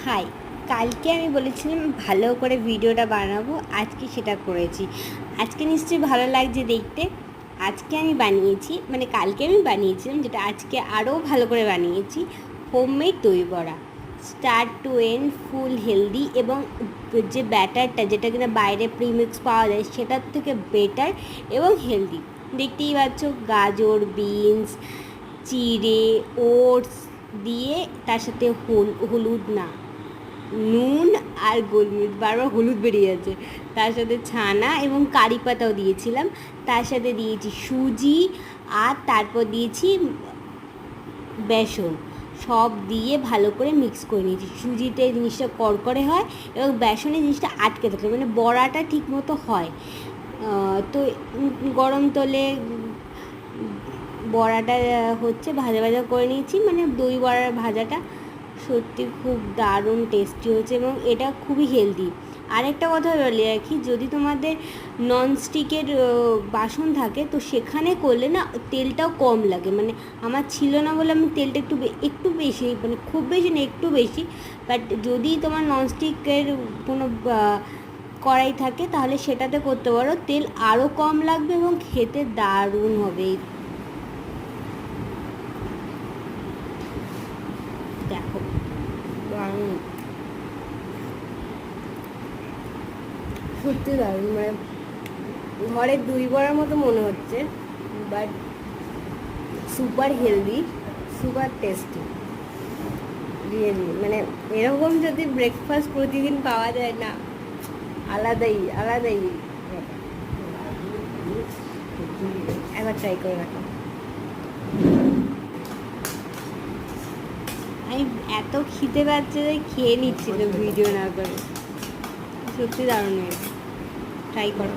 High, কালকে আমি বলেছিলাম ভালো করে ভিডিওটা বানাবো, আজকে সেটা করেছি। আজকে নিশ্চয়ই ভালো লাগছে দেখতে। আজকে আমি বানিয়েছি, মানে কালকে আমি বানিয়েছিলাম, যেটা আজকে আরও ভালো করে বানিয়েছি, হোমমেড দই বড়া। Start to end full healthy, এবং যে ব্যাটারটা যেটা কিনা বাইরে প্রিমিক্স পাওয়া যায় সেটার থেকে বেটার এবং হেলদি। দেখতেই পাচ্ছ, গাজর, বিনস, চিড়ে, ওটস দিয়ে, তার সাথে হলুদ না, নুন আর গোলমরিচ, বারবার হলুদ বেরিয়ে যাচ্ছে, তার সাথে ছানা এবং কারি পাতাও দিয়েছিলাম, তার সাথে দিয়েছি সুজি, আর তারপর দিয়েছি বেসন। সব দিয়ে ভালো করে মিক্স করে নিয়েছি। সুজিতে জিনিসটা কড়কড়ে হয় এবং বেসনে জিনিসটা আটকে থাকে, মানে বড়াটা ঠিক মতো হয়। তো গরম তেলে বড়াটা হচ্ছে ভাজা ভাজা করে নিয়েছি, মানে দই বড়ার ভাজাটা সত্যি খুব দারুণ টেস্টি হয়েছে এবং এটা খুবই হেলদি। আরেকটা কথা বলে রাখি, যদি তোমাদের ননস্টিকের বাসন থাকে তো সেখানে করলে না তেলটাও কম লাগে। মানে আমার ছিল না বলে আমি তেলটা একটু বেশি, মানে খুব বেশি না, একটু বেশি। বাট যদি তোমার ননস্টিকের কোনো কড়াই থাকে তাহলে সেটাতে করতে পারো, তেল আরও কম লাগবে এবং খেতে দারুণ হবে। দেখো, দারুণ, সত্যি দারুণ, মানে ঘরের দই বড়ার মতো মনে হচ্ছে, but super healthy, super tasty, really. মানে এরকম যদি ব্রেকফাস্ট প্রতিদিন পাওয়া যায় না, আলাদাই আলাদাই। একবার ট্রাই করে রাখো। আমি এত খিদে পাচ্ছে যে খেয়ে নিচ্ছিল ভিডিও না করে। সত্যি দারুণ হয়েছে, ট্রাই করো।